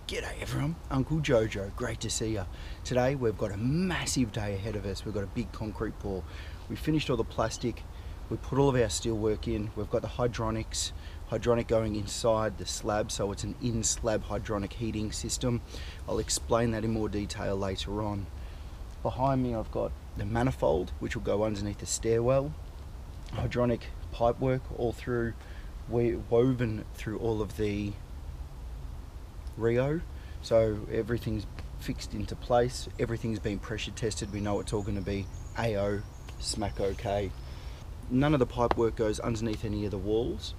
G'day everyone, Uncle Jojo, great to see you. Today we've got a massive day ahead of us. We've got a big concrete pour. We finished all the plastic, we put all of our steel work in, we've got the hydronic going inside the slab, so it's an in-slab hydronic heating system. I'll explain that in more detail later on. Behind me I've got the manifold, which will go underneath the stairwell. Hydronic pipe work all through, woven through all of the Rio, so everything's fixed into place, everything's been pressure tested, we know it's all going to be AO, smack okay. None of the pipe work goes underneath any of the walls,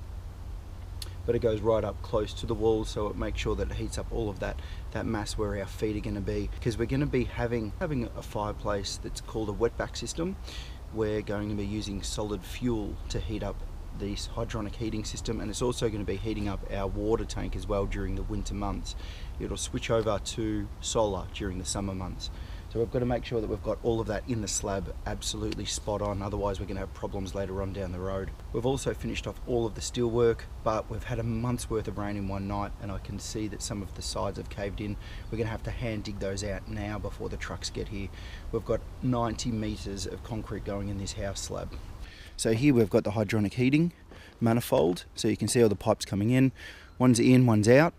but it goes right up close to the walls, so it makes sure that it heats up all of that mass where our feet are going to be, because we're going to be having a fireplace that's called a wetback system. We're going to be using solid fuel to heat up this hydronic heating system, and it's also going to be heating up our water tank as well during the winter months. It'll switch over to solar during the summer months. So we've got to make sure that we've got all of that in the slab absolutely spot on, otherwise we're going to have problems later on down the road. We've also finished off all of the steel work, but we've had a month's worth of rain in one night, and I can see that some of the sides have caved in. We're going to have to hand dig those out now before the trucks get here. We've got 90 metres of concrete going in this house slab. So here we've got the hydronic heating manifold, so you can see all the pipes coming in. One's in, one's out,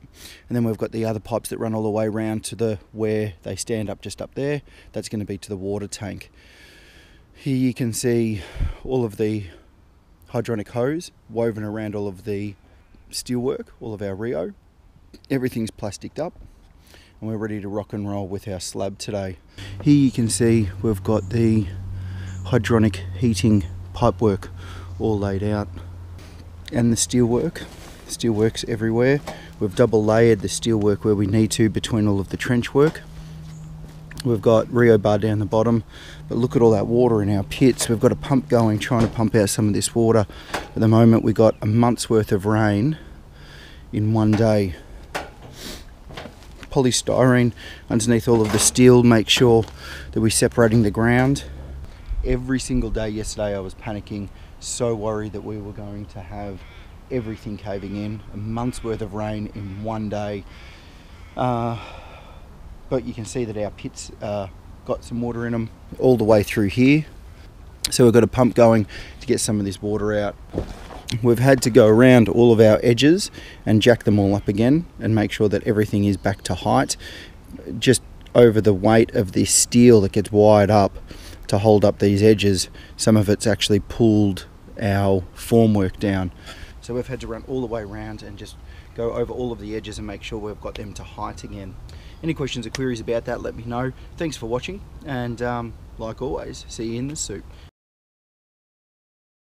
and then we've got the other pipes that run all the way around to where they stand up just up there. That's going to be to the water tank. Here you can see all of the hydronic hose woven around all of the steelwork, all of our Rio. Everything's plasticed up, and we're ready to rock and roll with our slab today. Here you can see we've got the hydronic heating pipework all laid out, and the steelwork's everywhere. We've double layered the steelwork where we need to between all of the trench work. We've got Rio bar down the bottom, but look at all that water in our pits. We've got a pump going, trying to pump out some of this water. At the moment we got a month's worth of rain in one day. Polystyrene underneath all of the steel, make sure that we're separating the ground. Every single day yesterday I was panicking, so worried that we were going to have everything caving in. A month's worth of rain in one day. But you can see that our pits got some water in them all the way through here. So we've got a pump going to get some of this water out. We've had to go around all of our edges and jack them all up again and make sure that everything is back to height. Just over the weight of this steel that gets wired up to hold up these edges, some of it's actually pulled our formwork down. So we've had to run all the way around and just go over all of the edges and make sure we've got them to height again. Any questions or queries about that, let me know. Thanks for watching, and like always, see you in the soup.